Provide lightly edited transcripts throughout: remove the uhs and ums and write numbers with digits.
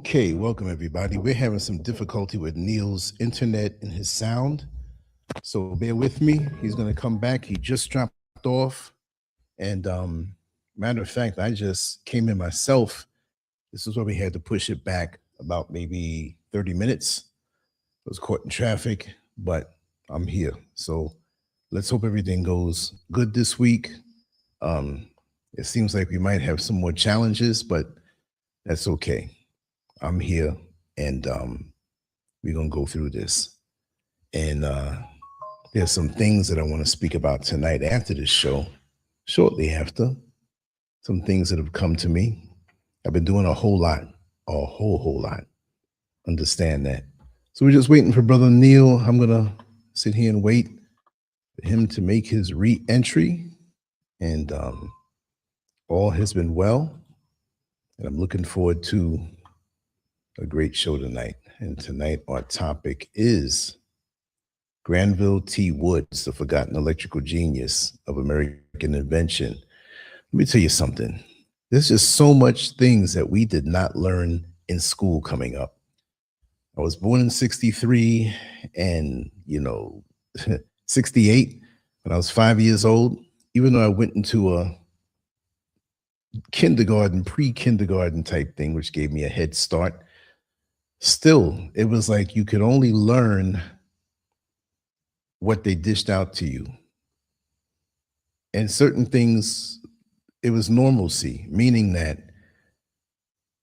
Okay, welcome everybody. We're having some difficulty with Neil's internet and his sound, so bear with me. He's going to come back. He just dropped off, and matter of fact, I just came in myself. This is where we had to push it back about maybe 30 minutes. I was caught in traffic, but I'm here. So let's hope everything goes good this week. It seems like we might have some more challenges, but that's okay. I'm here, and we're going to go through this. And there's some things that I want to speak about tonight after this show, shortly after. Some things that have come to me. I've been doing a whole lot, a whole lot. Understand that. So we're just waiting for Brother Neil. I'm going to sit here and wait for him to make his re-entry. And all has been well. And I'm looking forward to a great show tonight. And tonight our topic is Granville T. Woods, the forgotten electrical genius of American invention. Let me tell you something. There's just so much things that we did not learn in school coming up. I was born in 63 and, 68 when I was 5 years old. Even though I went into a kindergarten, pre-kindergarten type thing, which gave me a head start, still, it was like you could only learn what they dished out to you. And certain things, it was normalcy, meaning that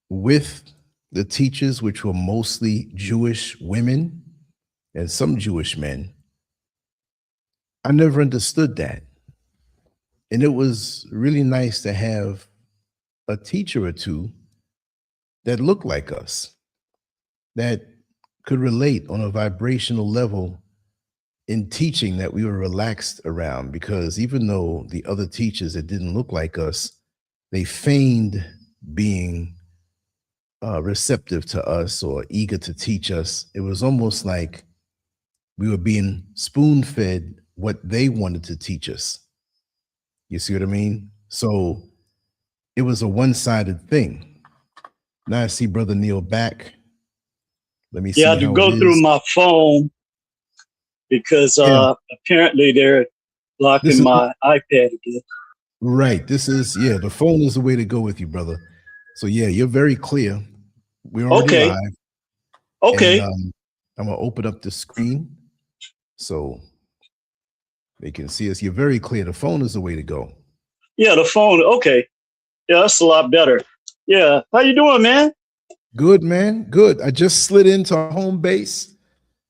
with the teachers, which were mostly Jewish women and some Jewish men, I never understood that. And it was really nice to have a teacher or two that looked like us, that could relate on a vibrational level in teaching, that we were relaxed around, because even though the other teachers that didn't look like us, they feigned being receptive to us or eager to teach us. It was almost like we were being spoon-fed what they wanted to teach us. You see what I mean? So it was a one-sided thing. Now I see Brother Neil back. Let me see. Yeah, I had to go through my phone because apparently they're blocking my iPad again. Right. This is, the phone is the way to go with you, brother. So yeah, you're very clear. We're already live. Okay. And, I'm going to open up the screen so they can see us. You're very clear. The phone is the way to go. Yeah, the phone. Okay. Yeah, that's a lot better. Yeah. How you doing, man? Good, man. Good. I just slid into our home base.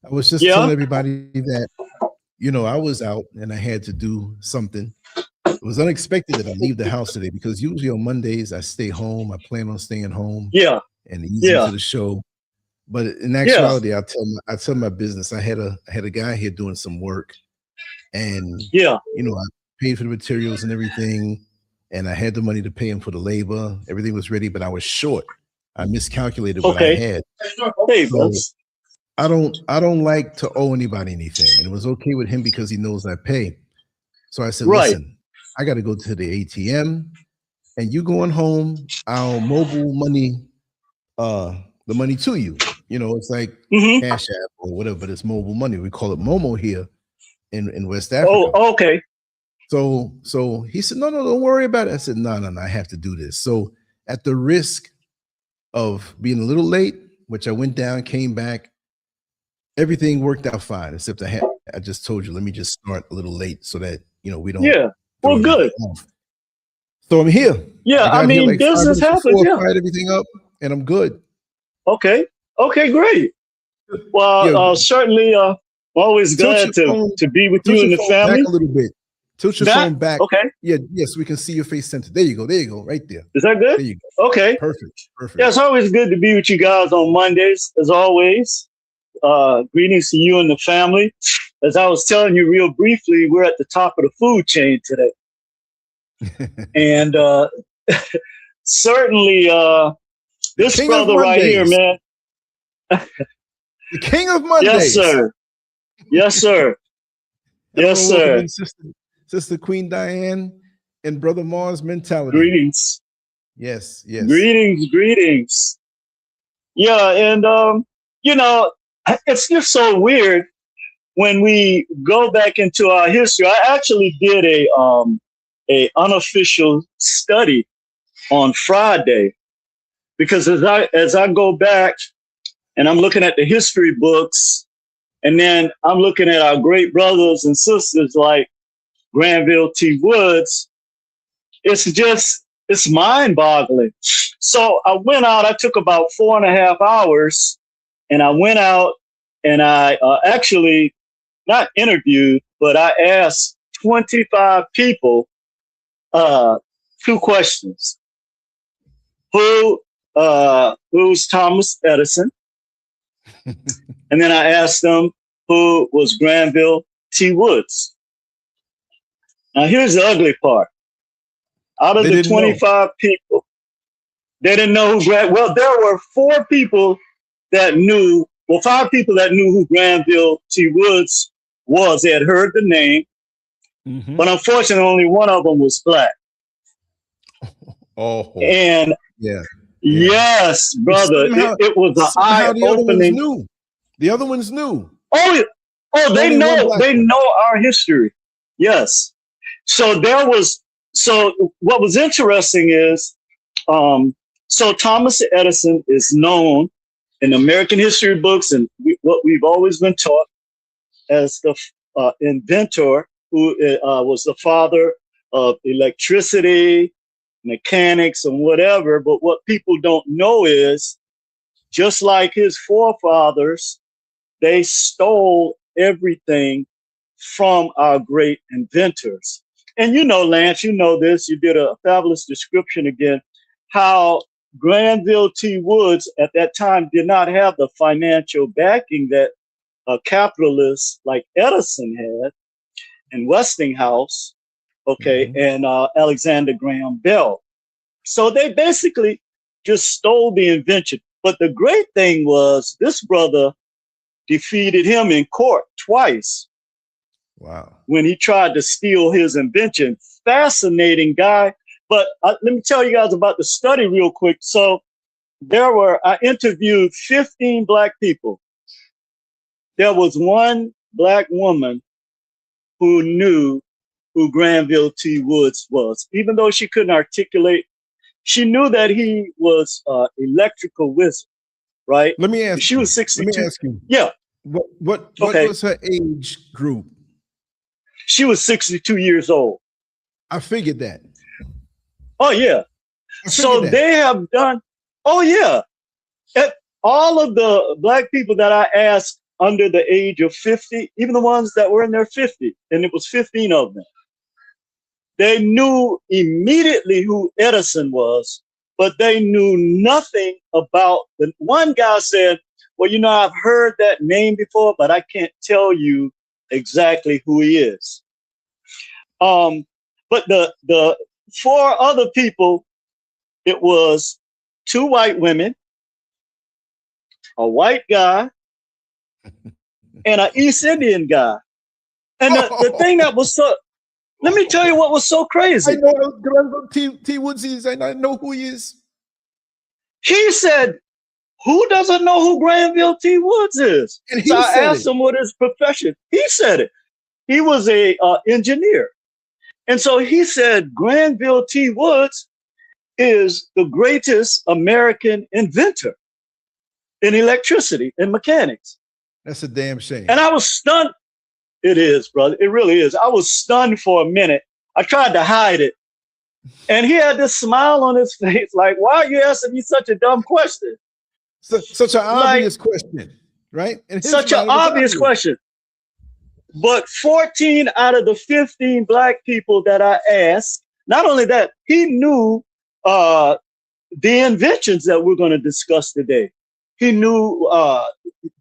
I was just telling everybody that, I was out and I had to do something. It was unexpected that I leave the house today, because usually on Mondays I stay home. I plan on staying home. Yeah. And easy to the show. But in actuality, I tell my business. I had a guy here doing some work, and I paid for the materials and everything, and I had the money to pay him for the labor. Everything was ready, but I was short. I miscalculated what I had. Hey, so I don't like to owe anybody anything, and it was okay with him because he knows I pay. So I said, listen, I got to go to the ATM, and you going home, I'll mobile money the money to you. It's like Cash App or whatever, but it's mobile money. We call it Momo here in West Africa. Oh, okay. So he said, no, don't worry about it. I said, no, I have to do this. So at the risk of being a little late, which I went down, came back, everything worked out fine, except I just told you, let me just start a little late so that, we don't. Yeah, well, good. So I'm here. Yeah, I mean, like business happens. Fired everything up, and I'm good. Okay, great. Well, Yo, certainly, always tilt glad your phone, to be with tilt you your and the phone back family. a little bit. Tilt your Back? phone back. Okay. Yeah, yes, we can see your face center. There you go. There you go. Right there. Is that good? There you go. Okay. Perfect. Yeah, Perfect. it's always good to be with you guys on Mondays, as always. Greetings to you and the family. As I was telling you real briefly, we're at the top of the food chain today. And certainly this King of brother right here, Mondays. man. The king of Yes, Mondays. sir. Yes, sir. And I Yes, want to welcome sir. in Sister Queen Diane and Brother Mars mentality. Greetings. Yes, yes. Greetings, greetings. Yeah, and you know, it's just so weird when we go back into our history. I actually did a unofficial study on Friday because as I go back and I'm looking at the history books, and then I'm looking at our great brothers and sisters like Granville T. Woods, it's mind boggling. So I went out, I took about 4.5 hours, and I went out and I actually not interviewed, but I asked 25 people 2 questions. Who's Thomas Edison? And then I asked them who was Granville T. Woods. Now here's the ugly part. Out of the 25 people, they didn't know who well, there were 4 people that knew, well, 5 people that knew who Granville T. Woods was. They had heard the name, but unfortunately, only one of them was black. Oh, and yeah. Yes, brother, it was an eye-opening. The other ones knew. Oh, they know our history. Yes. So what was interesting is, so Thomas Edison is known in American history books and what we've always been taught as the inventor, who was the father of electricity, mechanics, and whatever. But what people don't know is, just like his forefathers, they stole everything from our great inventors. And you know, Lance, you know this, you did a fabulous description again, how Granville T. Woods at that time did not have the financial backing that capitalists like Edison had, and Westinghouse, and Alexander Graham Bell. So they basically just stole the invention. But the great thing was, this brother defeated him in court twice. Wow. When he tried to steal his invention. Fascinating guy. But let me tell you guys about the study real quick. So I interviewed 15 black people. There was one black woman who knew who Granville T. Woods was. Even though she couldn't articulate, she knew that he was electrical wizard, right? Let me ask she was 62. Let me ask you. Yeah. What was her age group? She was 62 years old. I figured that. Oh, yeah. So they have done, all of the black people that I asked under the age of 50, even the ones that were in their 50, and it was 15 of them, they knew immediately who Edison was, but they knew nothing about the one guy said, well, I've heard that name before, but I can't tell you exactly who he is. But the 4 other people, it was 2 white women, a white guy, and an East Indian guy. And the thing that was so, let me tell you what was so crazy. I know Granville T. Woods is, and I know who he is. He said, who doesn't know who Granville T. Woods is? And so I asked him what his profession. He said it. He was a engineer. And so he said, Granville T. Woods is the greatest American inventor in electricity and mechanics. That's a damn shame. And I was stunned. It is, brother. It really is. I was stunned for a minute. I tried to hide it. And he had this smile on his face, like, why are you asking me such a dumb question? Such an obvious question. right? In his Such an mind, it was obvious obvious. question. But 14 out of the 15 black people that I asked, not only that, he knew the inventions that we're going to discuss today. He knew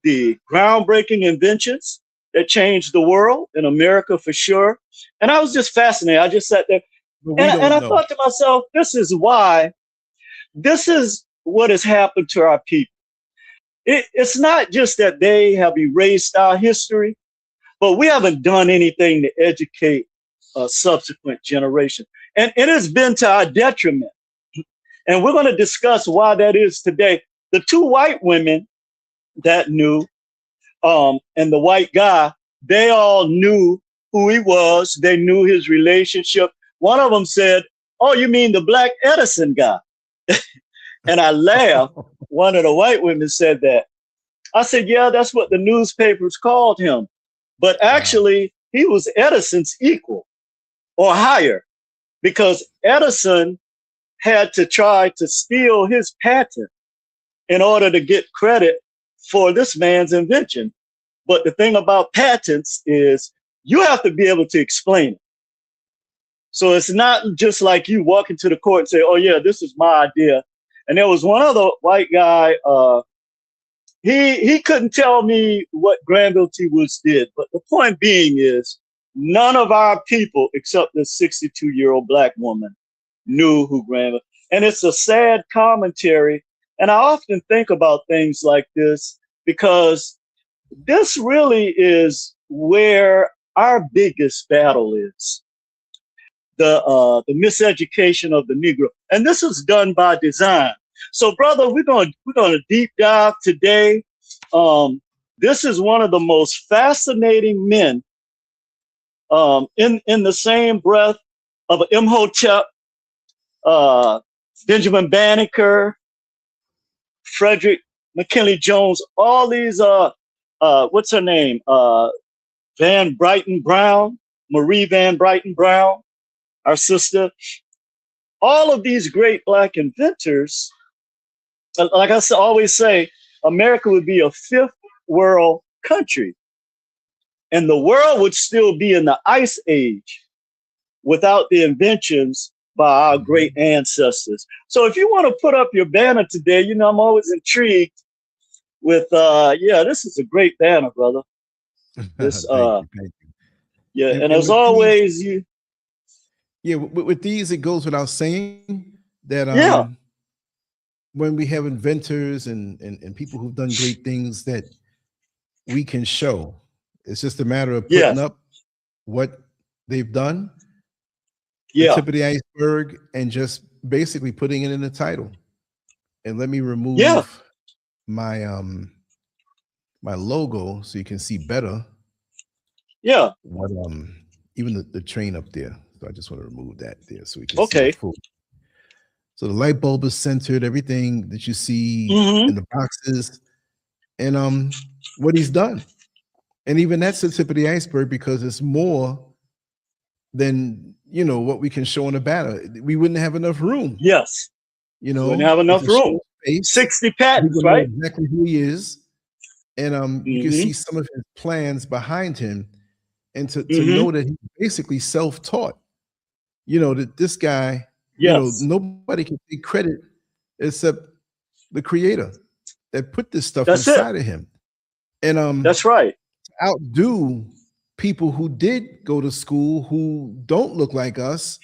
the groundbreaking inventions that changed the world in America for sure. And I was just fascinated. I just sat there But we and don't I know. thought to myself, this is what has happened to our people. It's not just that they have erased our history, but we haven't done anything to educate a subsequent generation. And it has been to our detriment. And we're going to discuss why that is today. The two white women that knew, and the white guy, they all knew who he was. They knew his relationship. One of them said, "Oh, you mean the Black Edison guy?" And I laughed. One of the white women said that. I said, "Yeah, that's what the newspapers called him. But actually, he was Edison's equal or higher, because Edison had to try to steal his patent in order to get credit for this man's invention. But the thing about patents is you have to be able to explain it. So it's not just like you walk into the court and say, oh yeah, this is my idea." And there was one other white guy, he couldn't tell me what Granville T. Woods did. But the point being is none of our people, except this 62-year-old black woman, knew who Granville. And it's a sad commentary. And I often think about things like this because this really is where our biggest battle is. The miseducation of the Negro. And this is done by design. So, brother, we're gonna deep dive today. This is one of the most fascinating men. In the same breath of Imhotep, Benjamin Banneker, Frederick McKinley Jones, all these what's her name? Van Brighton Brown, Marie Van Brighton Brown, our sister. All of these great black inventors, like I always say, America would be a fifth world country. And the world would still be in the ice age without the inventions by our great ancestors. So if you want to put up your banner today, you know, I'm always intrigued with, yeah, this is a great banner, brother. This, Thank you. yeah, and as always, with these, it goes without saying that yeah, when we have inventors and people who've done great things that we can show, it's just a matter of putting up what they've done, the tip of the iceberg, and just basically putting it in the title. And let me remove my my logo so you can see better. Yeah. What even the train up there. So I just want to remove that there so we can see the full. So the light bulb is centered, everything that you see in the boxes, and what he's done. And even that's the tip of the iceberg because it's more than, you know, what we can show in a banner. We wouldn't have enough room. Yes. You know, wouldn't have enough room. 60 patents, right? Exactly who he is. And you can see some of his plans behind him. And to know that he's basically self-taught. You know, that this guy, you know, nobody can take credit except the creator that put this stuff inside of him. And that's right. To outdo people who did go to school who don't look like us,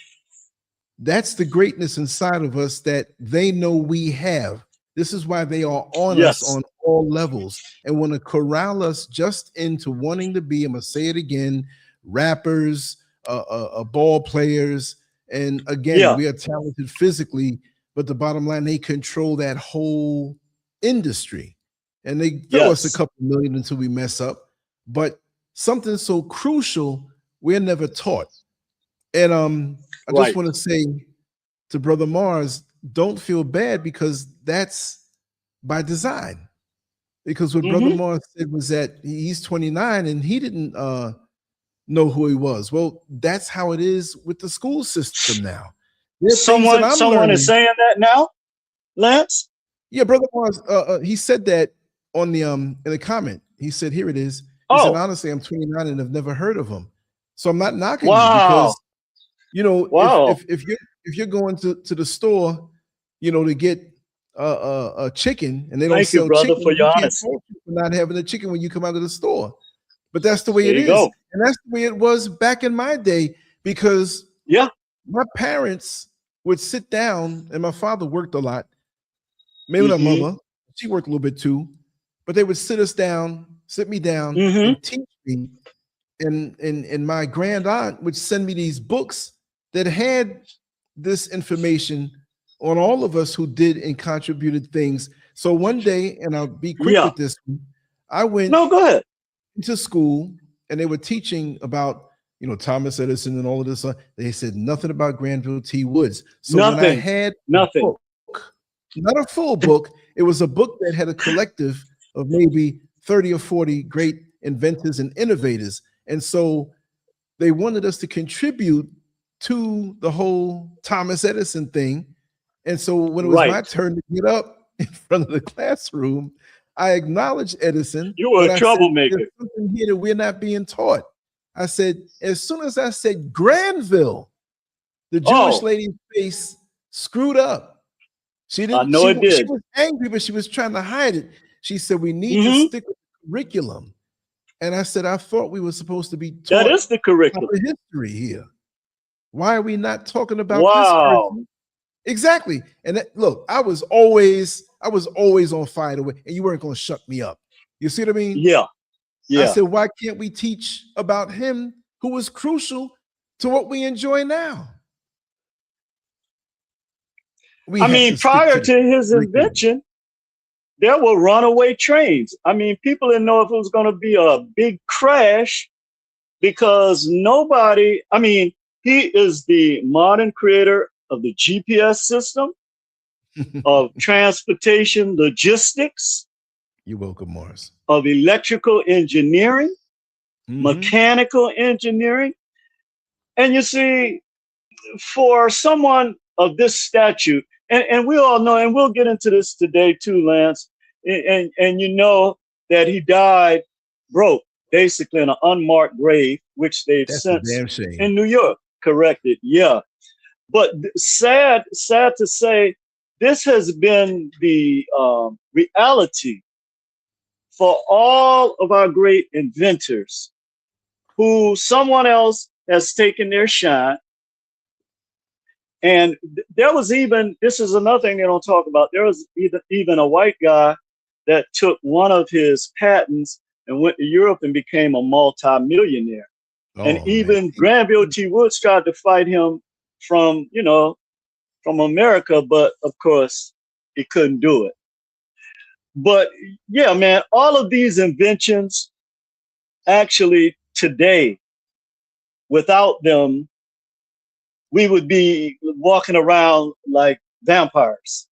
that's the greatness inside of us that they know we have. This is why they are on us on all levels and want to corral us just into wanting to be, I'm going to say it again, rappers, ball players. And again, we are talented physically, but the bottom line, they control that whole industry. And they throw us a couple million until we mess up. But something so crucial, we're never taught. And I just want to say to Brother Mars, don't feel bad because that's by design. Because what Brother Mars said was that he's 29 and he didn't know who he was. Well, that's how it is with the school system now. Someone is saying that now, Lance? Yeah, Brother Mars, he said that on the in the comment. He said, "Here it is." He said, Oh, "Honestly, I'm 29 and I've never heard of him, so I'm not knocking you wow. because you know Wow. if you're going to the store, you know, to get a chicken and they don't Thank you, sell brother, chicken, for you your can't honesty. fault you for not having a chicken when you come out of the store. But that's the way There it you is, go. and that's the way it was back in my day because Yeah. my parents would sit down, and my father worked a lot. Maybe my Mm-hmm. mother, she worked a little bit too, but they would sit me down, Mm-hmm. and teach me. And my grand aunt would send me these books that had this information on all of us who did and contributed things. So one day, and I'll be quick Yeah. with this one, I went No, go ahead. into school and they were teaching about, you know, Thomas Edison and all of this. They said nothing about Granville T. Woods. So when I Nothing. had a Nothing. book, not a full book, it was a book that had a collective of maybe 30 or 40 great inventors and innovators. And so they wanted us to contribute to the whole Thomas Edison thing. And so when it was my Right. turn to get up in front of the classroom, I acknowledged Edison, You were but a I said, troublemaker. there's something here that we're not being taught. I said, as soon as I said Granville, the Jewish Oh, lady's face screwed up. She I didn't, know it she did. was angry, but she was trying to hide it. She said, we need to Mm-hmm. stick with the curriculum. And I said, I thought we were supposed to be That taught is the curriculum. proper history here. Why are we not talking about this Wow. person? Exactly. And look, I was always on fire away, and you weren't going to shut me up. You see what I mean? Yeah. I Yeah. said, why can't we teach about him who was crucial to what we enjoy now? We I have mean, to stick prior to the to his curriculum. invention, there were runaway trains. I mean, people didn't know if it was going to be a big crash because nobody, I mean, he is the modern creator of the GPS system, of transportation logistics, You're welcome, Morris. of electrical engineering, mechanical engineering. And you see, for someone of this statute, and we all know, and we'll get into this today too, Lance, and you know that he died broke, basically in an unmarked grave, which they've That's a since damn shame. in New York corrected. Yeah. But sad to say, this has been the reality for all of our great inventors who someone else has taken their shine. And there was even, this is another thing they don't talk about, there was even a white guy that took one of his patents and went to Europe and became a multi-millionaire. And Oh man. even Granville T. Woods tried to fight him from, you know, from America, but of course he couldn't do it. But yeah, man, all of these inventions actually today, without them, we would be walking around like vampires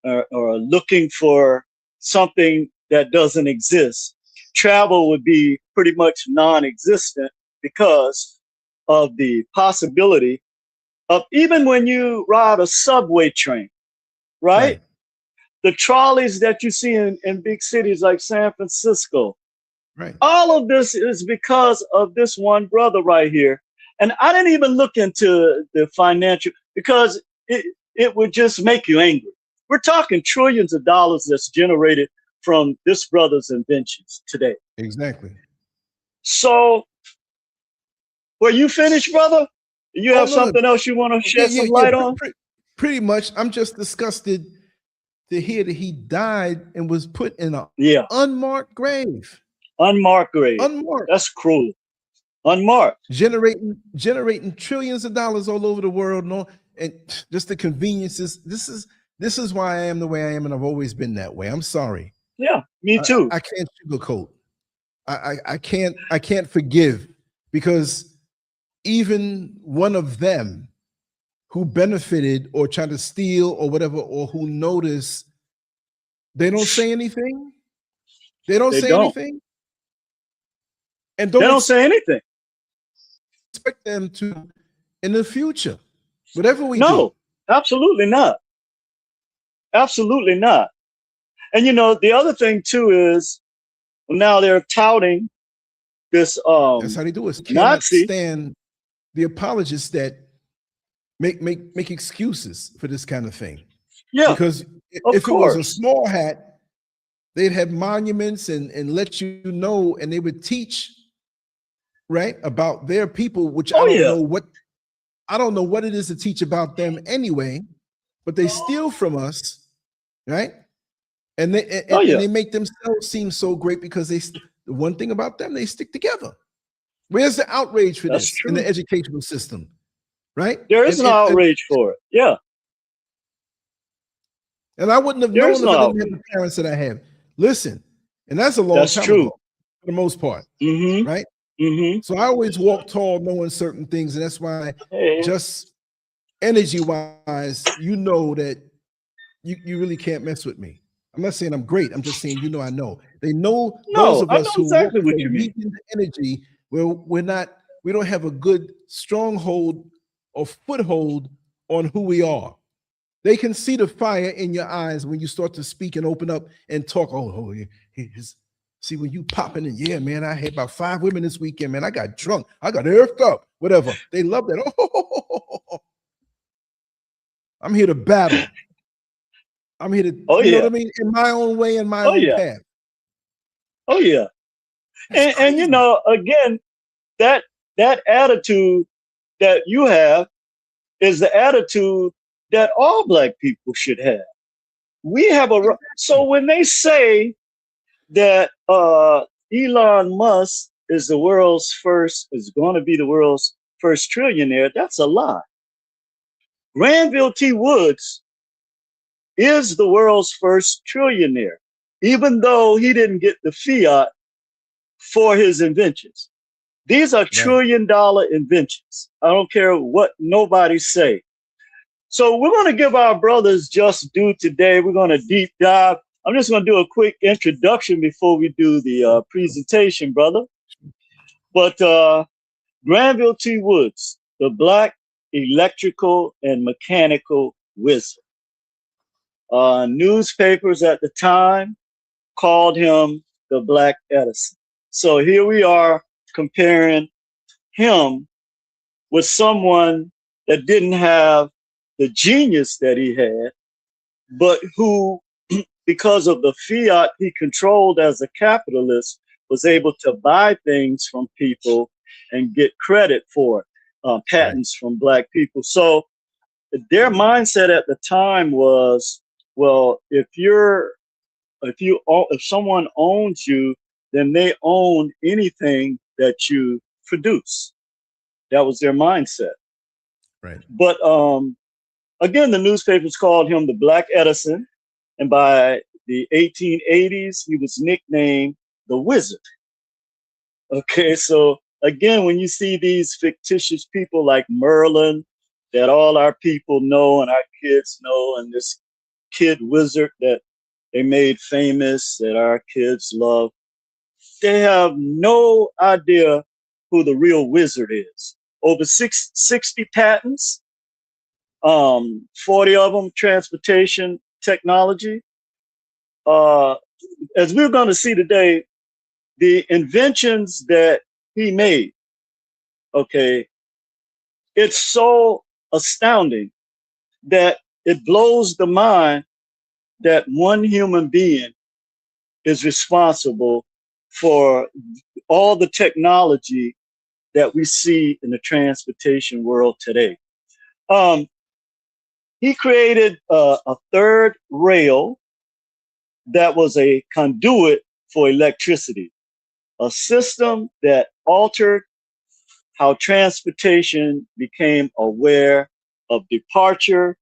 or looking for something that doesn't exist. Travel would be pretty much non-existent because of the possibility of, even when you ride a subway train, right? Right. The trolleys that you see in big cities like San Francisco, Right. all of this is because of this one brother right here. And I didn't even look into the financial because it would just make you angry. We're talking trillions of dollars that's generated from this brother's inventions today. Exactly. So, were you finished, brother? You Oh have no, no. something else you want to Yeah, shed yeah, some yeah. light on? Pretty much. I'm just disgusted to hear that he died and was put in an Yeah, unmarked grave. unmarked grave. Unmarked. That's cruel. Unmarked. Generating trillions of dollars all over the world. No, and just the conveniences. This is why I am the way I am, and I've always been that way. I'm sorry. Yeah, me too. I can't sugarcoat. I can't forgive because even one of them who benefited or tried to steal or whatever, or who noticed, they don't say anything. They don't They say don't. anything. And They don't say anything. expect them to in the future, whatever we do. No, absolutely not. Absolutely not. And you know, the other thing too is now they're touting this That's how they do it. Cannot Nazi. stand the apologists that make excuses for this kind of thing. Yeah, Because of if it was a course. small hat, they'd have monuments and let you know, and they would teach, right, about their people, which Oh yeah. I don't know what it is to teach about them anyway, but they steal from us, right? And Oh and yeah. they make themselves seem so great because the one thing about them, they stick together. Where's the outrage for That's this in the true. educational system, right? There is no outrage for it. Yeah. And I wouldn't have There is known no if I didn't have outrage. the parents that I have. Listen, and that's a long That's time ago, true. for the most part, Mm-hmm. right? Mm-hmm. So I always walk tall knowing certain things, and that's why Hey. just energy-wise, you know that you really can't mess with me. I'm not saying I'm great. I'm just saying, I know. They know those No, of I know us who walk exactly with what a you mean. weakened energy where we don't have a good stronghold or foothold on who we are. They can see the fire in your eyes when you start to speak and open up and talk. See when you popping in, yeah, man. I had about 5 women this weekend, man. I got drunk, I got earthed up, whatever. They love that. I'm here to battle. I'm here to, Oh you know what yeah. I mean? In my own way, in my Oh own yeah. path. Oh yeah. That's And you crazy. know, again, that attitude that you have is the attitude that all black people should have. We have so when they say that Elon Musk is going to be the world's first trillionaire, that's a lie. Granville T. Woods is the world's first trillionaire, even though he didn't get the fiat for his inventions. These are Right. $1 trillion inventions. I don't care what nobody say. So we're going to give our brothers just due today. We're going to deep dive. I'm just going to do a quick introduction before we do the presentation, brother. But Granville T. Woods, the Black electrical and mechanical wizard. Newspapers at the time called him the Black Edison. So here we are comparing him with someone that didn't have the genius that he had, but who, because of the fiat he controlled as a capitalist, was able to buy things from people and get credit for it, Right. patents from black people. So their mindset at the time was, well, if someone owns you, then they own anything that you produce. That was their mindset. Right. But again, the newspapers called him the Black Edison, and by the 1880s, he was nicknamed the Wizard. Okay, so again, when you see these fictitious people like Merlin, that all our people know and our kids know, and this kid wizard that they made famous that our kids love, they have no idea who the real wizard is. Over 60 patents, 40 of them transportation technology. As we're going to see today, the inventions that he made, okay, it's so astounding that it blows the mind that one human being is responsible for all the technology that we see in the transportation world today. Um, he created a third rail that was a conduit for electricity, a system that altered how transportation became aware of departure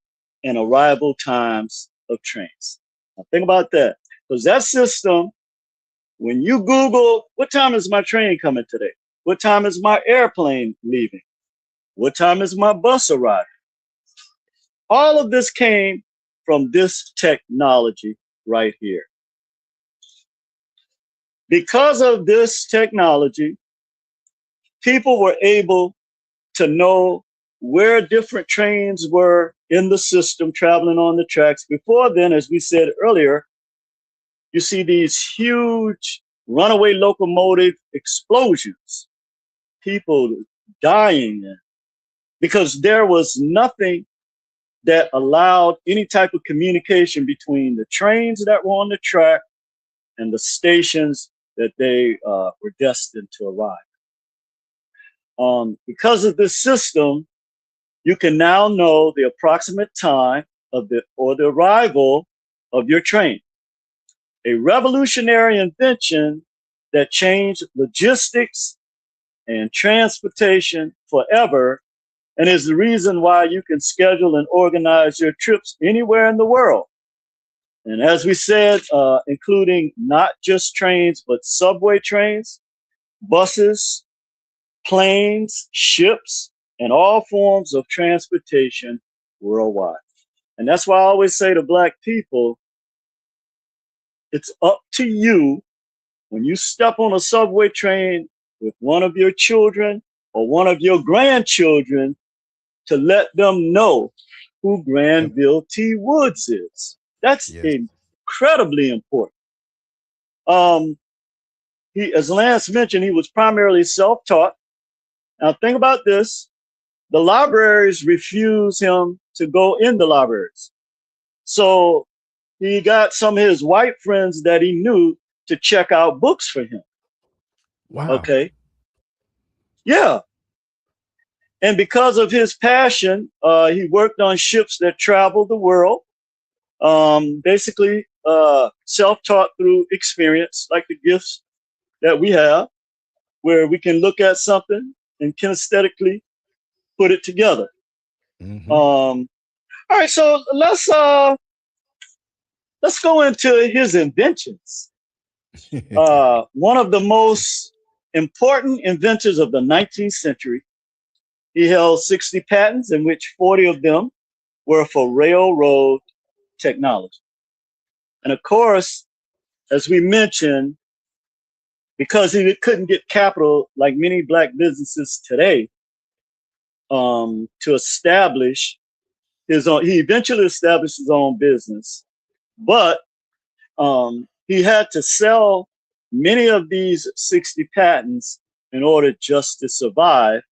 and arrival times of trains. Now think about that, because that system, when you Google, what time is my train coming today? What time is my airplane leaving? What time is my bus arriving? All of this came from this technology right here. Because of this technology, people were able to know where different trains were in the system traveling on the tracks. Before then, as we said earlier, you see these huge runaway locomotive explosions, people dying, because there was nothing that allowed any type of communication between the trains that were on the track and the stations that they were destined to arrive. Because of this system, you can now know the approximate time of the arrival of your train. A revolutionary invention that changed logistics and transportation forever, and is the reason why you can schedule and organize your trips anywhere in the world. And as we said, including not just trains, but subway trains, buses, planes, ships, and all forms of transportation worldwide. And that's why I always say to Black people, it's up to you when you step on a subway train with one of your children or one of your grandchildren to let them know who Granville T. Woods is. That's incredibly important. As Lance mentioned, he was primarily self-taught. Now think about this. The libraries refused him to go in the libraries. So he got some of his white friends that he knew to check out books for him. Wow. Okay. Yeah. And because of his passion, he worked on ships that traveled the world. Basically, self-taught through experience, like the gifts that we have, where we can look at something and kinesthetically put it together. Mm-hmm. All right, so let's go into his inventions. One of the most important inventors of the 19th century. He held 60 patents, in which 40 of them were for railroad technology. And of course, as we mentioned, because he couldn't get capital like many Black businesses today, to establish his own, he eventually established his own business, but he had to sell many of these 60 patents in order just to survive.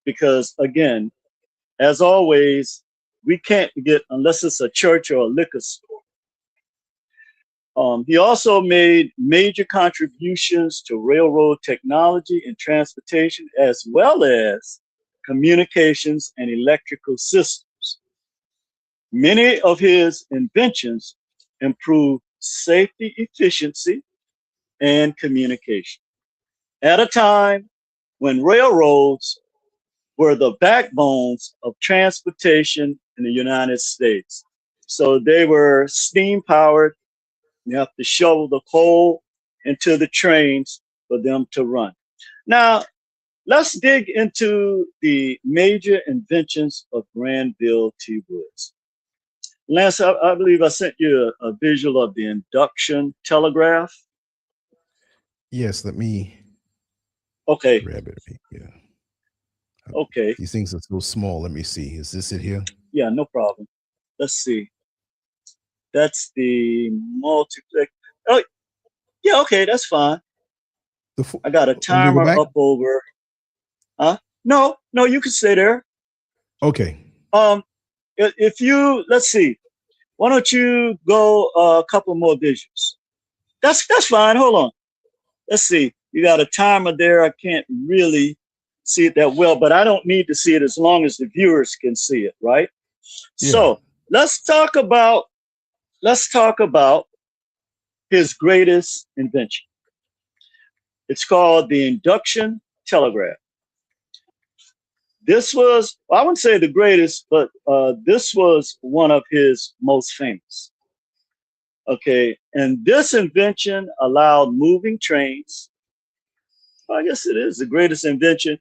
Because again, as always, we can't get unless it's a church or a liquor store. He also made major contributions to railroad technology and transportation, as well as communications and electrical systems. Many of his inventions improved safety, efficiency, and communication at a time when railroads were the backbones of transportation in the United States. So they were steam powered. You have to shovel the coal into the trains for them to run. Now, let's dig into the major inventions of Granville T. Woods. Lance, I believe I sent you a visual of the induction telegraph. Yes, let me grab it. Yeah. Okay. These things are so small. Let me see. Is this it here? Yeah, no problem. Let's see. That's the multiplex. Oh, yeah, okay, that's fine. I got a timer up over. No, you can stay there. Okay. If you, let's see, why don't you go a couple more visuals? That's fine. Hold on. Let's see. You got a timer there. I can't really see it that well, but I don't need to see it as long as the viewers can see it, right? Yeah. So let's talk about his greatest invention. It's called the induction telegraph. This was, I wouldn't say the greatest, but this was one of his most famous. Okay, and this invention allowed moving trains. I guess it is the greatest invention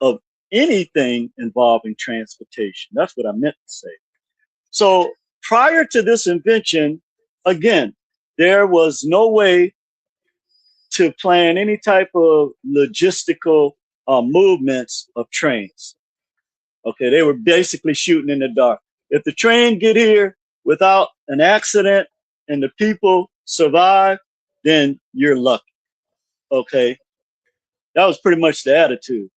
of anything involving transportation. That's what I meant to say. So prior to this invention, again, there was no way to plan any type of logistical movements of trains. Okay, they were basically shooting in the dark. If the train get here without an accident and the people survive, then you're lucky. Okay. That was pretty much the attitude.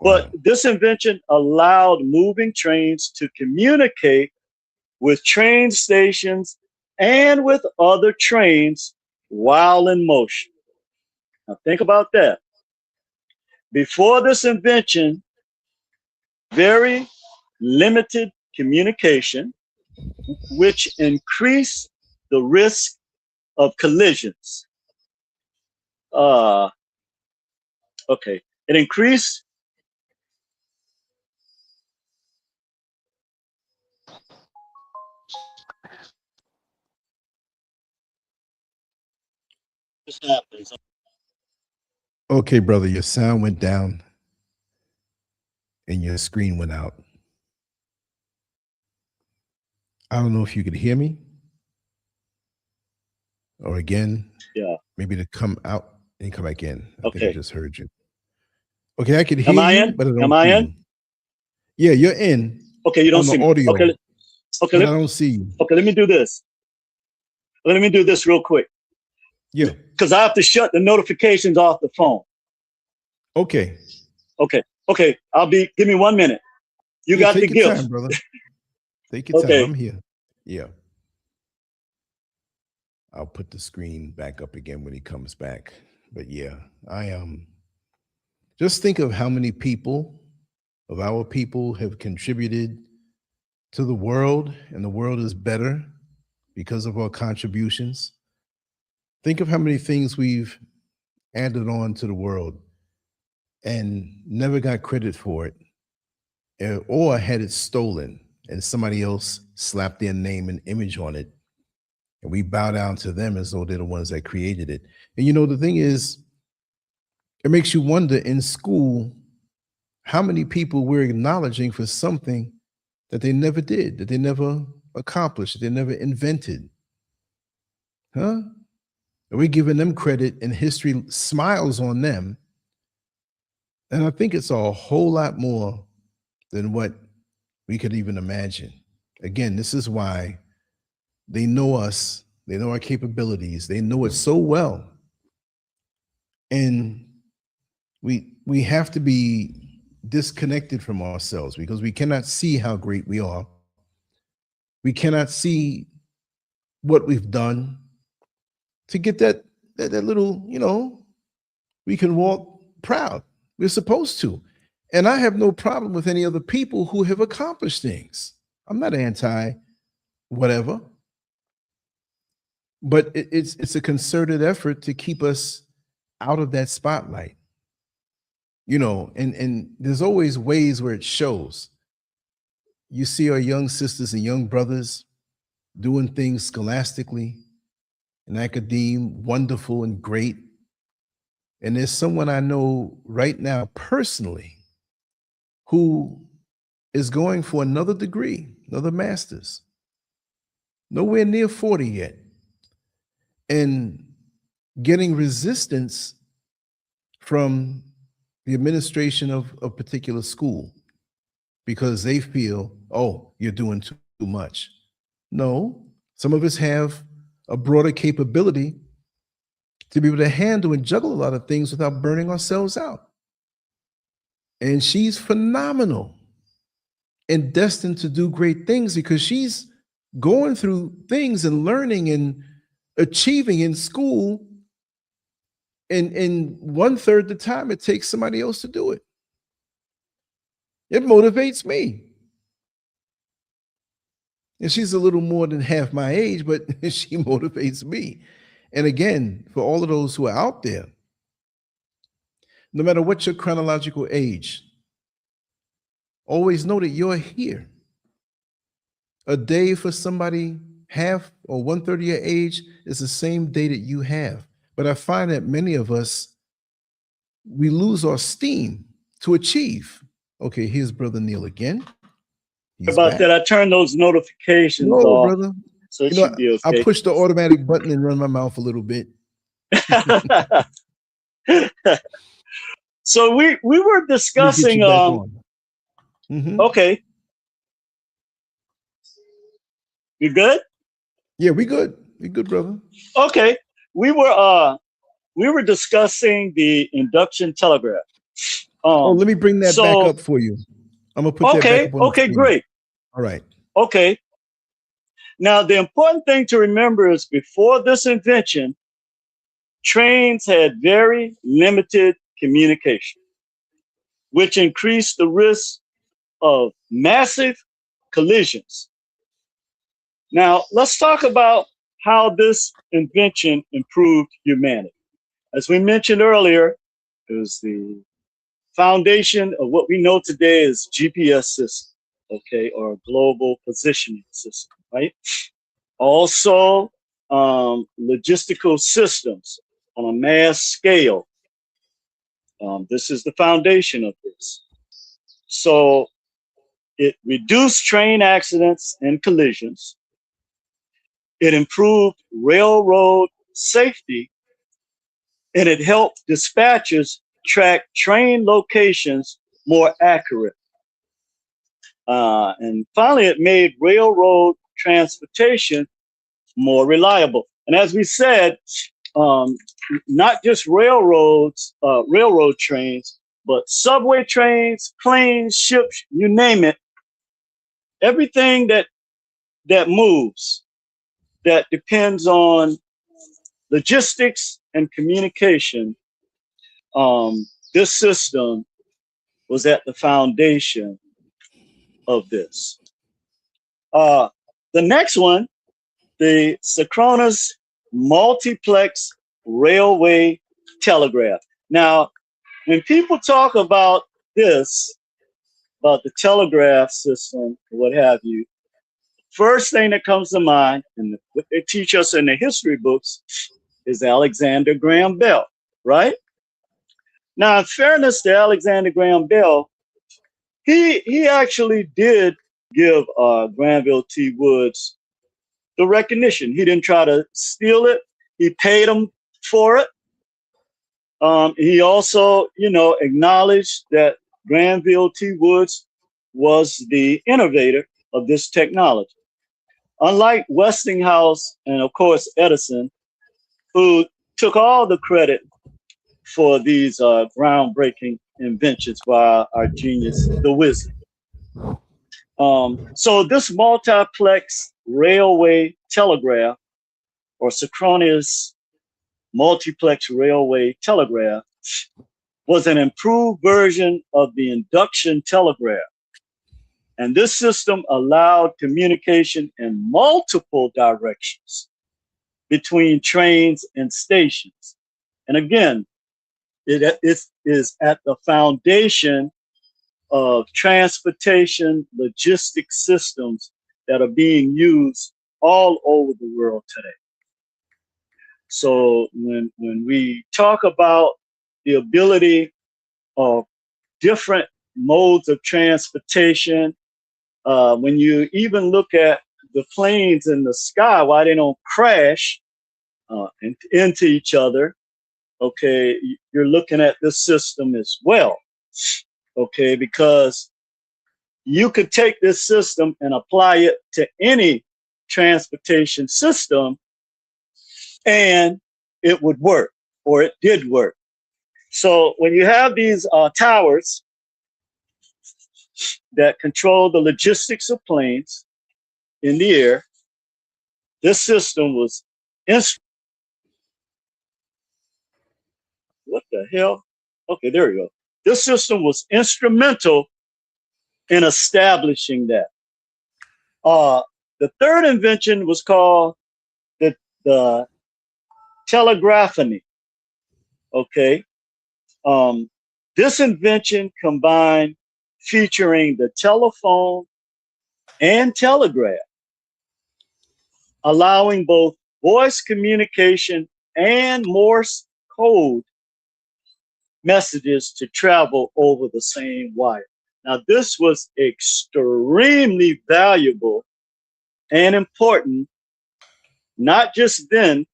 But this invention allowed moving trains to communicate with train stations and with other trains while in motion. Now think about that. Before this invention, very limited communication, which increased the risk of collisions. Okay, it increased. This happens. Okay, brother, your sound went down and your screen went out. I don't know if you could hear me. Or again, Yeah. maybe to come out and come back in. I think I Okay. just heard you. Okay, I could hear Am I you, in? but I don't Am I see in? you. Yeah, you're in. Okay, you don't on the see me. audio. Okay, But I don't see you. okay, let me do this. Let me do this real quick. Yeah. Because I have to shut the notifications off the phone. Okay. Okay. Give me 1 minute. You got the take your gift. time, brother. Take your Okay. time. I'm here. Yeah. I'll put the screen back up again when he comes back. But yeah, I just think of how many people of our people have contributed to the world, and the world is better because of our contributions. Think of how many things we've added on to the world and never got credit for it, or had it stolen and somebody else slapped their name and image on it. And we bow down to them as though they're the ones that created it. And you know, the thing is, it makes you wonder in school how many people we're acknowledging for something that they never did, that they never accomplished, that they never invented. Huh? And we're giving them credit, and history smiles on them. And I think it's a whole lot more than what we could even imagine. Again, this is why they know us, they know our capabilities, they know it so well. And we have to be disconnected from ourselves because we cannot see how great we are. We cannot see what we've done to get that little, we can walk proud. We're supposed to. And I have no problem with any other people who have accomplished things. I'm not anti whatever. But it's a concerted effort to keep us out of that spotlight. And there's always ways where it shows. You see our young sisters and young brothers doing things scholastically and academia, wonderful and great. And there's someone I know right now personally who is going for another degree, another master's, nowhere near 40 yet, and getting resistance from the administration of a particular school because they feel, oh, you're doing too much. No, some of us have a broader capability to be able to handle and juggle a lot of things without burning ourselves out. And she's phenomenal and destined to do great things because she's going through things and learning and achieving in school. And in 1/3 the time, it takes somebody else to do it. It motivates me. And she's a little more than half my age, but she motivates me. And again, for all of those who are out there, no matter what your chronological age, always know that you're here. A day for somebody half or 1/3 of your age is the same day that you have. But I find that many of us, we lose our steam to achieve. Okay, here's Brother Neil again. He's about back. That, I turned those notifications off. Brother. So it should be okay. I pushed the automatic button and run my mouth a little bit. So we were discussing. Okay. You good? Yeah, we good. You good, brother? Okay, we were discussing the induction telegraph. Oh, let me bring that back So up for you. I'm gonna put that back okay, up on the okay, screen. great. All right. Okay. Now the important thing to remember is before this invention, trains had very limited communication, which increased the risk of massive collisions. Now, let's talk about how this invention improved humanity. As we mentioned earlier, it was the foundation of what we know today as GPS system, okay, or global positioning system, right? Also, logistical systems on a mass scale. This is the foundation of this. So it reduced train accidents and collisions. It improved railroad safety, and it helped dispatchers track train locations more accurate. And finally, it made railroad transportation more reliable. And as we said, um, not just railroad trains, but subway trains, planes, ships, you name it, everything that moves, that depends on logistics and communication. This system was at the foundation of this. Uh, the next one, the synchronous multiplex railway telegraph. Now, when people talk about this, about the telegraph system, what have you, first thing that comes to mind, and what they teach us in the history books, is Alexander Graham Bell, right? Now, in fairness to Alexander Graham Bell, he actually did give Granville T. Woods the recognition. He didn't try to steal it. He paid him for it. He also, acknowledged that Granville T. Woods was the innovator of this technology. Unlike Westinghouse and, of course, Edison, who took all the credit for these groundbreaking inventions by our genius, the Wizard. So this multiplex railway telegraph, or synchronous multiplex railway telegraph, was an improved version of the induction telegraph. And this system allowed communication in multiple directions between trains and stations. And again, it is at the foundation of transportation logistics systems that are being used all over the world today. So when we talk about the ability of different modes of transportation, when you even look at the planes in the sky, why they don't crash into each other, okay, you're looking at this system as well, okay, because you could take this system and apply it to any transportation system and it would work, or it did work. So when you have these towers that control the logistics of planes in the air, this system was what the hell? Okay, there we go. This system was instrumental in establishing that. The third invention was called the telegraphony. Okay, this invention combined featuring the telephone and telegraph, allowing both voice communication and Morse code messages to travel over the same wire. Now, this was extremely valuable and important, not just then,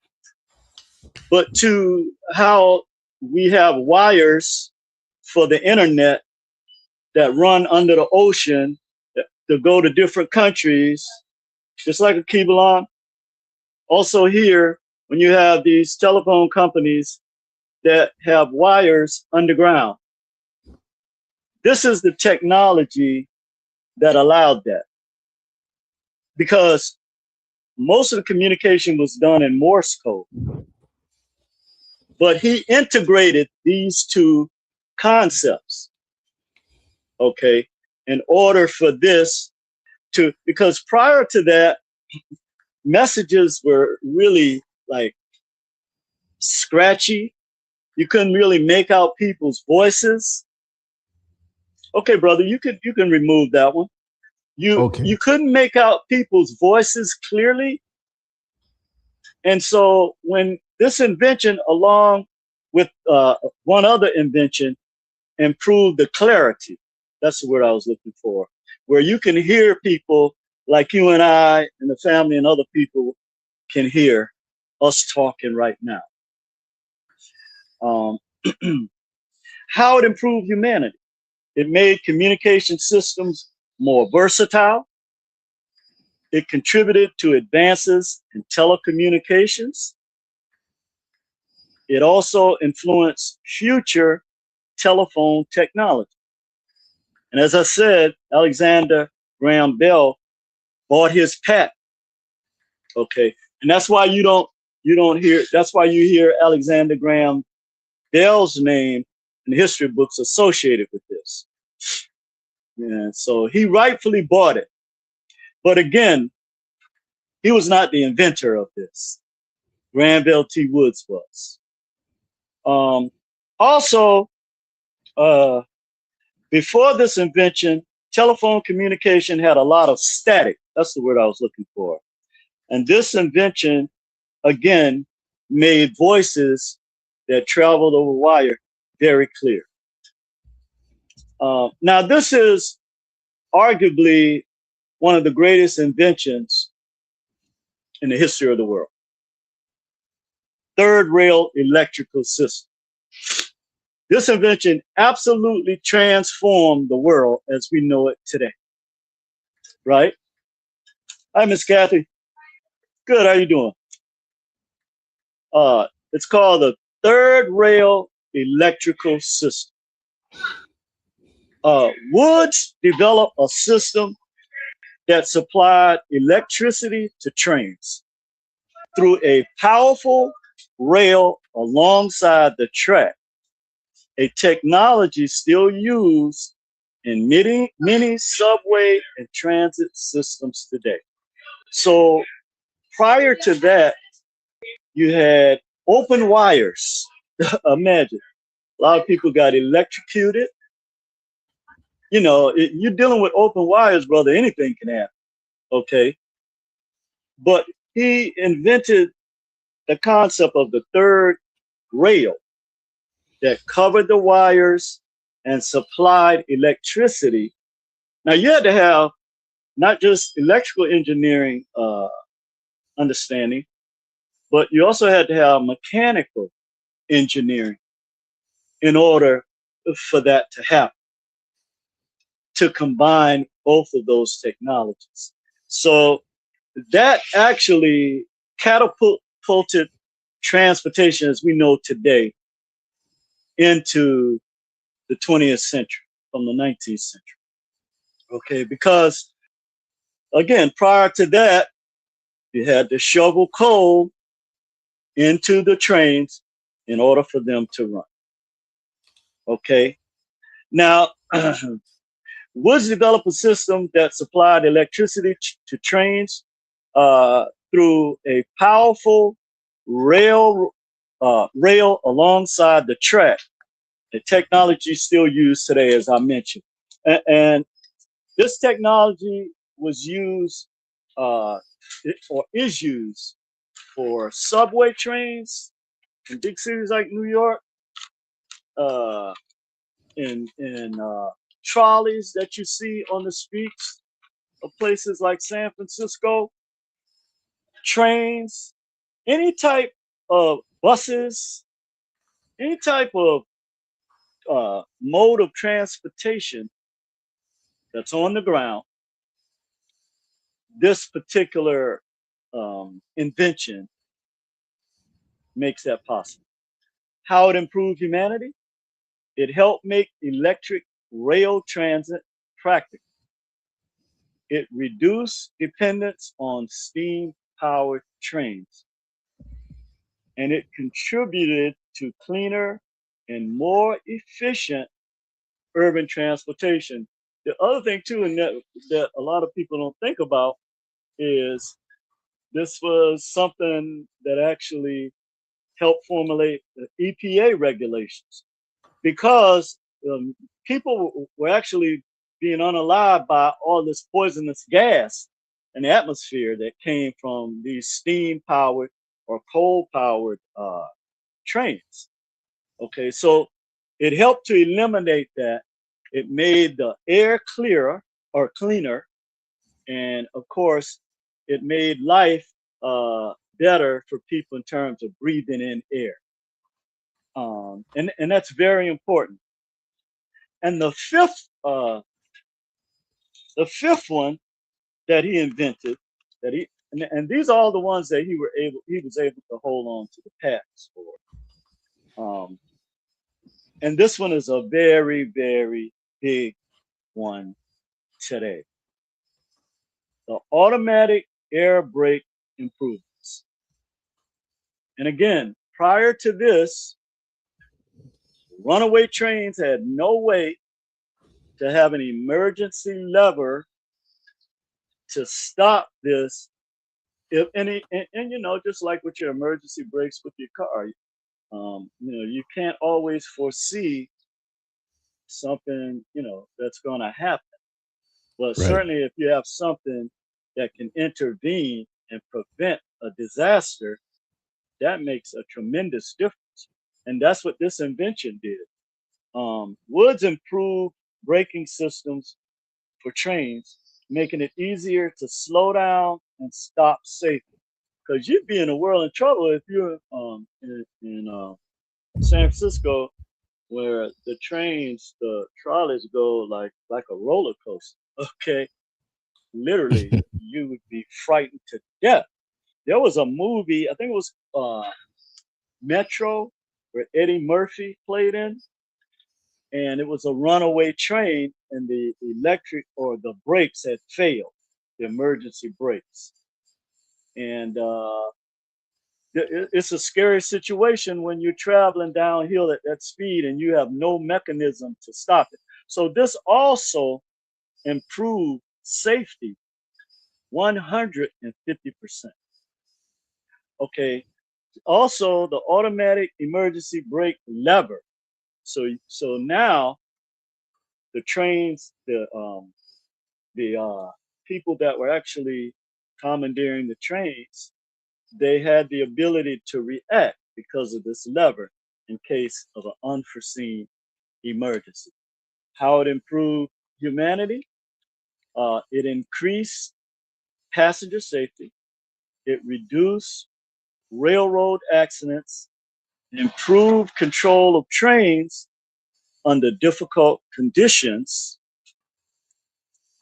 but to how we have wires for the internet that run under the ocean to go to different countries, just like a cable on. Also here, when you have these telephone companies that have wires underground, this is the technology that allowed that, because most of the communication was done in Morse code. But he integrated these two concepts, okay, in order for this to, because prior to that, messages were really like scratchy. You couldn't really make out people's voices. Okay, brother, you can remove that one. You couldn't make out people's voices clearly. And so when this invention, along with one other invention, improved the clarity, that's the word I was looking for, where you can hear people like you and I and the family and other people can hear us talking right now. How it improved humanity. It made communication systems more versatile. It contributed to advances in telecommunications. It also influenced future telephone technology. And as I said, Alexander Graham Bell bought his patent. Okay, and that's why you don't hear. That's why you hear Alexander Graham Bell's name in the history books associated with this. And so he rightfully bought it. But again, he was not the inventor of this. Granville T. Woods was. Also, before this invention, telephone communication had a lot of static. That's the word I was looking for. And this invention, again, made voices that traveled over wire very clear. Now, this is arguably one of the greatest inventions in the history of the world. Third rail electrical system. This invention absolutely transformed the world as we know it today. Right? Hi, Miss Kathy. Good, how you doing? It's called the third rail electrical system. Woods developed a system that supplied electricity to trains through a powerful rail alongside the track, a technology still used in many subway and transit systems today. So prior to that, you had open wires. Imagine, a lot of people got electrocuted. You know, you're dealing with open wires, brother, anything can happen, okay? But he invented the concept of the third rail that covered the wires and supplied electricity. Now, you had to have not just electrical engineering understanding, but you also had to have mechanical engineering in order for that to happen, to combine both of those technologies. So that actually catapulted transportation as we know today into the 20th century from the 19th century. Okay, because again, prior to that, you had to shovel coal into the trains in order for them to run. Okay, now Woods developed a system that supplied electricity to trains through a powerful rail alongside the track. The technology still used today, as I mentioned, and this technology was used or is used for subway trains in big cities like New York, in trolleys that you see on the streets of places like San Francisco, trains, any type of buses, any type of mode of transportation that's on the ground. This particular invention makes that possible. How it improved humanity? It helped make electric rail transit practical. It reduced dependence on steam-powered trains, and it contributed to cleaner and more efficient urban transportation. The other thing too, and that a lot of people don't think about, is this was something that actually helped formulate the EPA regulations, because people were actually being unalived by all this poisonous gas in the atmosphere that came from these steam-powered or coal-powered trains. Okay, so it helped to eliminate that. It made the air clearer or cleaner, and of course, it made life better for people in terms of breathing in air. And that's very important. And the fifth one that he invented, that he and these are all the ones that he was able to hold on to the patents for. And this one is a very, very big one today. The automatic air brake improvements. And again, prior to this, runaway trains had no way to have an emergency lever to stop this. If any, and you know, just like with your emergency brakes with your car, you know, you can't always foresee something, you know, that's going to happen. But Right. certainly, if you have something that can intervene and prevent a disaster, that makes a tremendous difference. And that's what this invention did. Woods improved braking systems for trains, making it easier to slow down and stop safely. Because you'd be in a world of trouble if you're in San Francisco, where the trains, the trolleys go like a roller coaster. Okay, literally, you would be frightened to death. There was a movie, I think it was Metro, where Eddie Murphy played in, and it was a runaway train, and the electric or the brakes had failed, the emergency brakes, and it's a scary situation when you're traveling downhill at that speed and you have no mechanism to stop it. So this also improved safety 150%. Okay. Also, the automatic emergency brake lever. So now the trains, the people that were actually commandeering the trains, they had the ability to react because of this lever in case of an unforeseen emergency. How it improved humanity? It increased passenger safety. It reduced railroad accidents, improved control of trains under difficult conditions,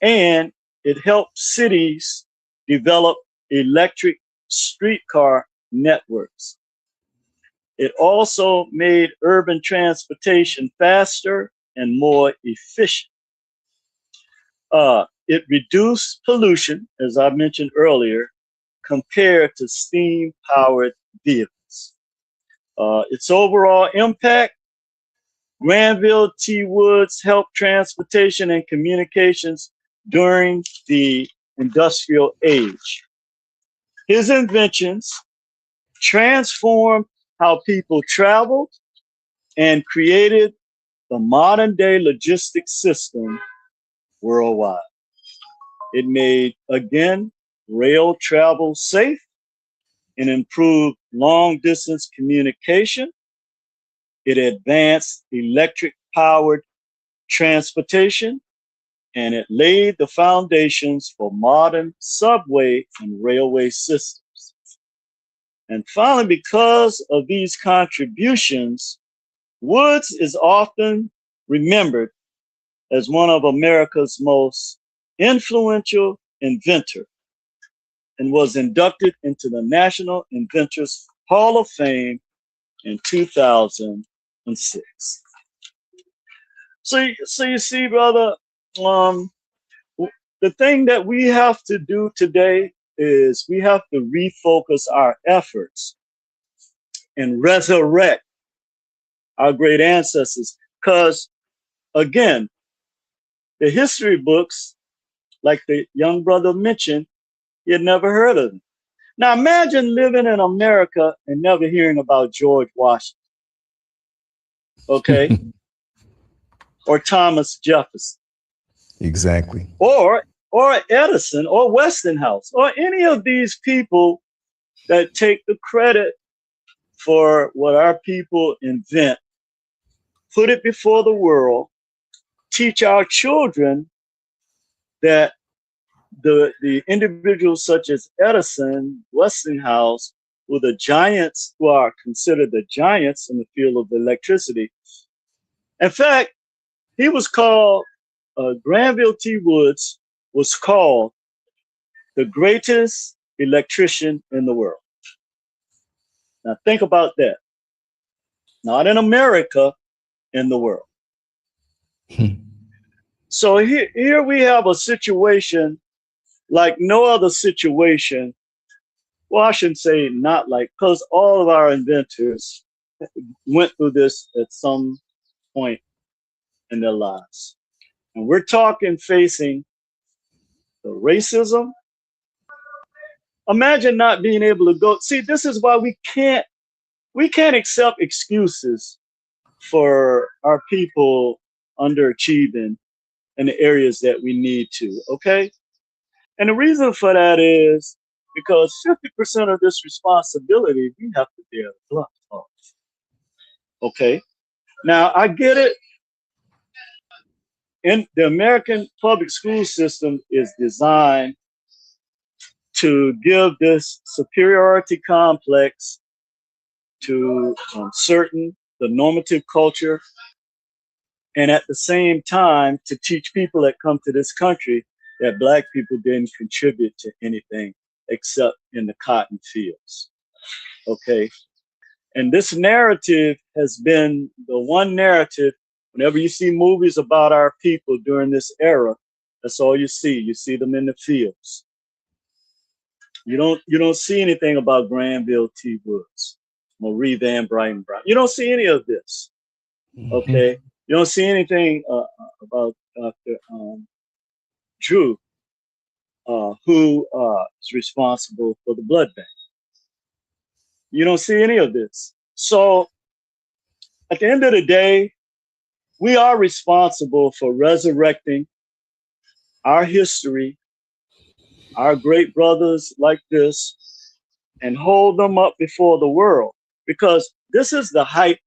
and it helped cities develop electric streetcar networks. It also made urban transportation faster and more efficient. It reduced pollution, as I mentioned earlier, compared to steam-powered vehicles. Its overall impact: Granville T. Woods helped transportation and communications during the industrial age. His inventions transformed how people traveled and created the modern day logistics system worldwide. It made, again, rail travel safe and improved long distance communication. It advanced electric powered transportation, and it laid the foundations for modern subway and railway systems. And finally, because of these contributions, Woods is often remembered as one of America's most influential inventors. and was inducted into the National Inventors Hall of Fame in 2006. So you see, brother, um, the thing that we have to do today is we have to refocus our efforts and resurrect our great ancestors. Because again, the history books, like the young brother mentioned, he had never heard of them. Now imagine living in America and never hearing about George Washington, okay? Or Thomas Jefferson. Exactly. Or Edison or Westinghouse or any of these people that take the credit for what our people invent, put it before the world, teach our children that the individuals such as Edison, Westinghouse, were the giants, who are considered the giants in the field of electricity. In fact, he was called, Granville T. Woods was called the greatest electrician in the world. Now think about that. Not in America, in the world. So here we have a situation like no other situation. Well, I shouldn't say not like, because all of our inventors went through this at some point in their lives. And we're talking facing the racism. Imagine not being able to go. See, this is why we can't accept excuses for our people underachieving in the areas that we need to, okay? And the reason for that is because 50% of this responsibility we have to bear the brunt of. Okay? Now, I get it. In the American public school system is designed to give this superiority complex to the normative culture, and at the same time to teach people that come to this country that Black people didn't contribute to anything except in the cotton fields. Okay. And this narrative has been the one narrative. Whenever you see movies about our people during this era, that's all you see. You see them in the fields. You don't see anything about Granville T. Woods, Marie Van Brighton Brown. You don't see any of this. Okay. You don't see anything about Dr. Drew, who is responsible for the blood bank. You don't see any of this. So at the end of the day, we are responsible for resurrecting our history, our great brothers like this, and hold them up before the world, because this is the height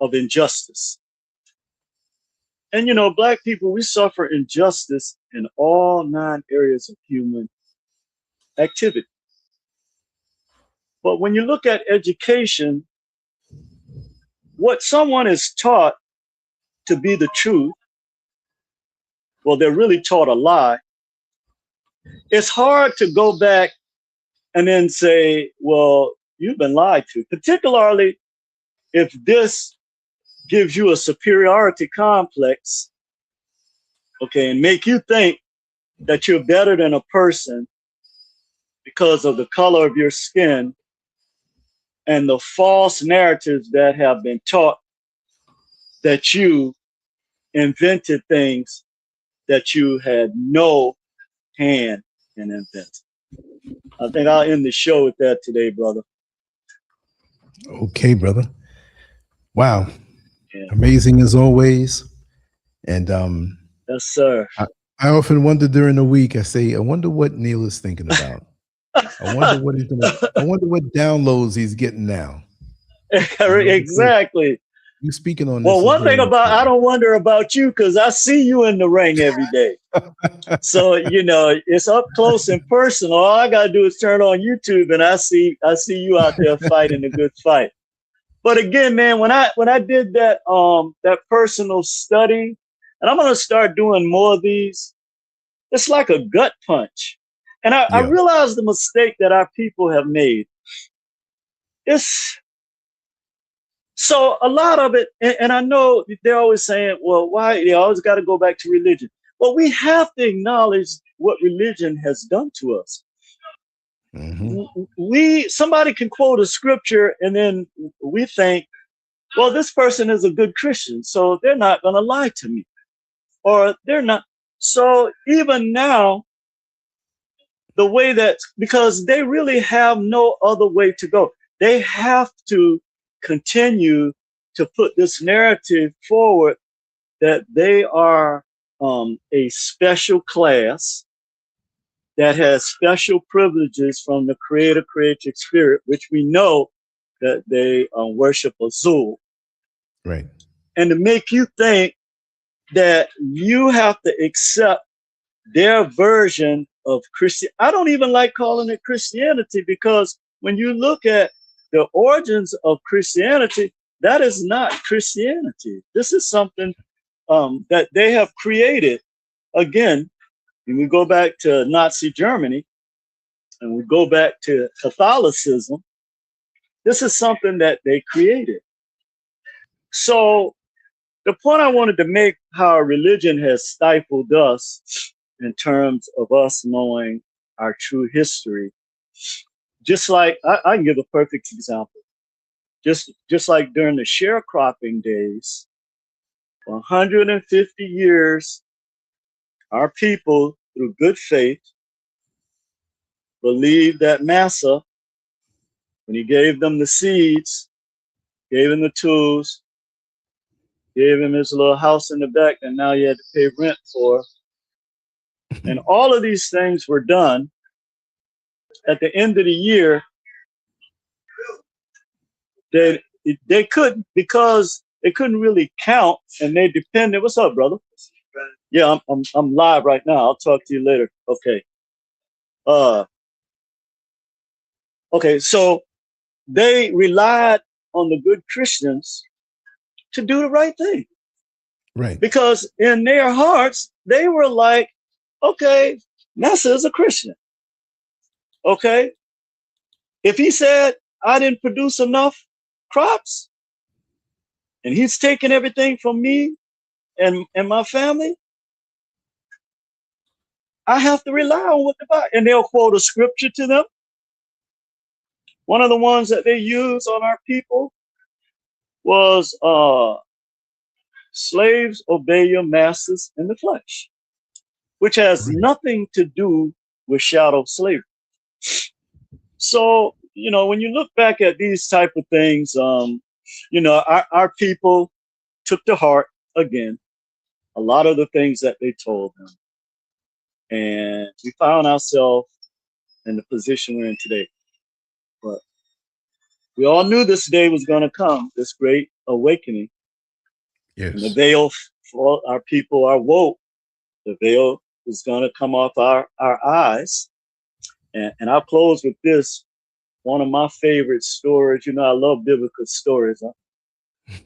of injustice. And you know, Black people, we suffer injustice in all 9 areas of human activity. But when you look at education, what someone is taught to be the truth, well, they're really taught a lie. It's hard to go back and then say, well, you've been lied to, particularly if this gives you a superiority complex, okay, and make you think that you're better than a person because of the color of your skin and the false narratives that have been taught that you invented things that you had no hand in inventing. I think I'll end the show with that today, brother. Okay, brother. Wow. Yeah. Amazing as always. And yes, sir. I often wonder during the week, I wonder what Neil is thinking about. I wonder what downloads he's getting now. Exactly. You speaking on this. Well, one thing about, I don't wonder about you because I see you in the ring every day. So, you know, it's up close and personal. All I got to do is turn on YouTube and I see you out there fighting a good fight. But again, man, when I did that personal study, and I'm going to start doing more of these, it's like a gut punch. And I Yeah. realize the mistake that our people have made. It's so a lot of it, and I know they're always saying, well, why they always got to go back to religion. Well, we have to acknowledge what religion has done to us. Somebody can quote a scripture and then we think, well, this person is a good Christian, so they're not going to lie to me, or they're not. So even now, the way that, because they really have no other way to go, they have to continue to put this narrative forward that they are a special class that has special privileges from the creator creative spirit, which we know that they worship Azul. Right. And to make you think that you have to accept their version of Christian. I don't even like calling it Christianity, because when you look at the origins of Christianity, that is not Christianity. This is something that they have created. Again, when we go back to Nazi Germany and we go back to Catholicism, this is something that they created. So the point I wanted to make, how religion has stifled us in terms of us knowing our true history. Just like, I can give a perfect example. Just like during the sharecropping days, for 150 years, our people, through good faith, believed that Massa, when he gave them the seeds, gave him the tools, gave him his little house in the back, and now he had to pay rent for. And all of these things were done. At the end of the year, they couldn't, because they couldn't really count, and they depended. What's up, brother? Yeah, I'm live right now. I'll talk to you later. Okay. Okay, so they relied on the good Christians to do the right thing. Right. Because in their hearts, they were like, okay, Massa is a Christian. Okay. If he said, I didn't produce enough crops, and he's taking everything from me and my family, I have to rely on what the Bible, and they'll quote a scripture to them. One of the ones that they use on our people was, slaves, obey your masters in the flesh, which has nothing to do with shadow slavery. So, when you look back at these type of things, our people took to heart, again, a lot of the things that they told them. And we found ourselves in the position we're in today. But we all knew this day was going to come, this great awakening. Yes. And the veil for our people are woke. The veil is going to come off our eyes. And I'll close with this. One of my favorite stories. I love biblical stories.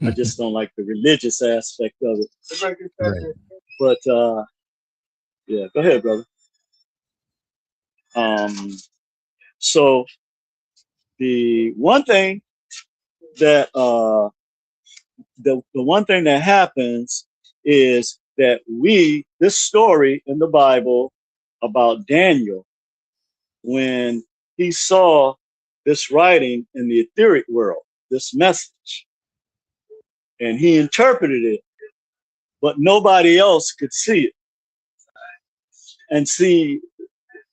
I just don't like the religious aspect of it. Right. But yeah, go ahead, brother. So the one thing that the one thing that happens is that this story in the Bible about Daniel, when he saw this writing in the etheric world, this message, and he interpreted it, but nobody else could see it. And see,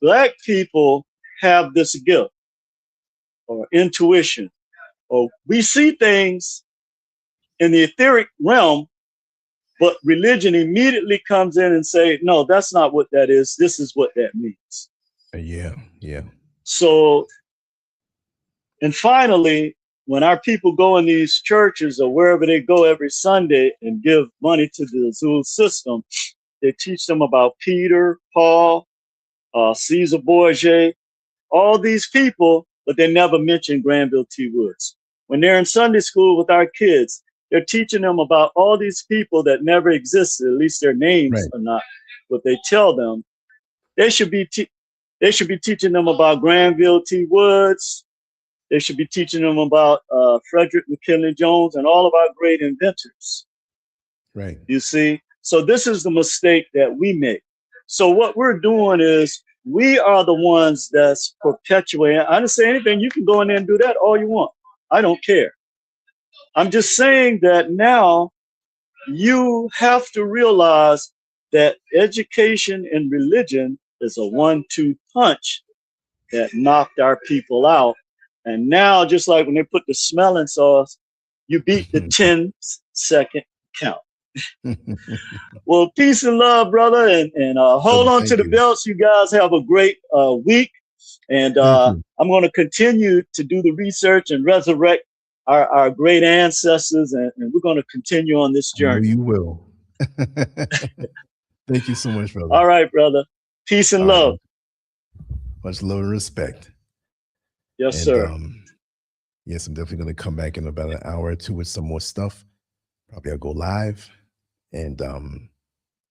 Black people have this gift or intuition, or we see things in the etheric realm, but religion immediately comes in and say, no, that's not what that is. This is what that means. Yeah. So, and finally, when our people go in these churches or wherever they go every Sunday and give money to the Azul system, they teach them about Peter, Paul, Caesar Borgia, all these people, but they never mention Granville T. Woods. When they're in Sunday school with our kids, they're teaching them about all these people that never existed, at least their names are not what they tell them. They should be They should be teaching them about Granville T. Woods. They should be teaching them about Frederick McKinley Jones and all of our great inventors. Right. You see? So this is the mistake that we make. So what we're doing is we are the ones that's perpetuating. I didn't say anything. You can go in there and do that all you want. I don't care. I'm just saying that now you have to realize that education and religion is a 1-2 punch that knocked our people out. And now, just like when they put the smelling sauce, you beat the 10-second count. Well, peace and love, brother, and hold on to the belts. You guys have a great week, and I'm going to continue to do the research and resurrect our great ancestors, and we're going to continue on this journey. You will. Thank you so much, brother. All right, brother. Peace and love. Much love and respect. Yes, sir. Yes, I'm definitely going to come back in about an hour or two with some more stuff. Probably I'll go live, and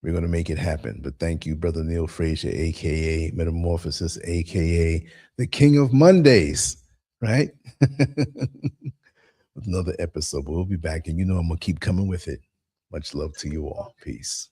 we're going to make it happen. But thank you, Brother Neil Frazier, a.k.a. Metamorphosis, a.k.a. the King of Mondays, right? With another episode. But we'll be back, and you know I'm going to keep coming with it. Much love to you all. Peace.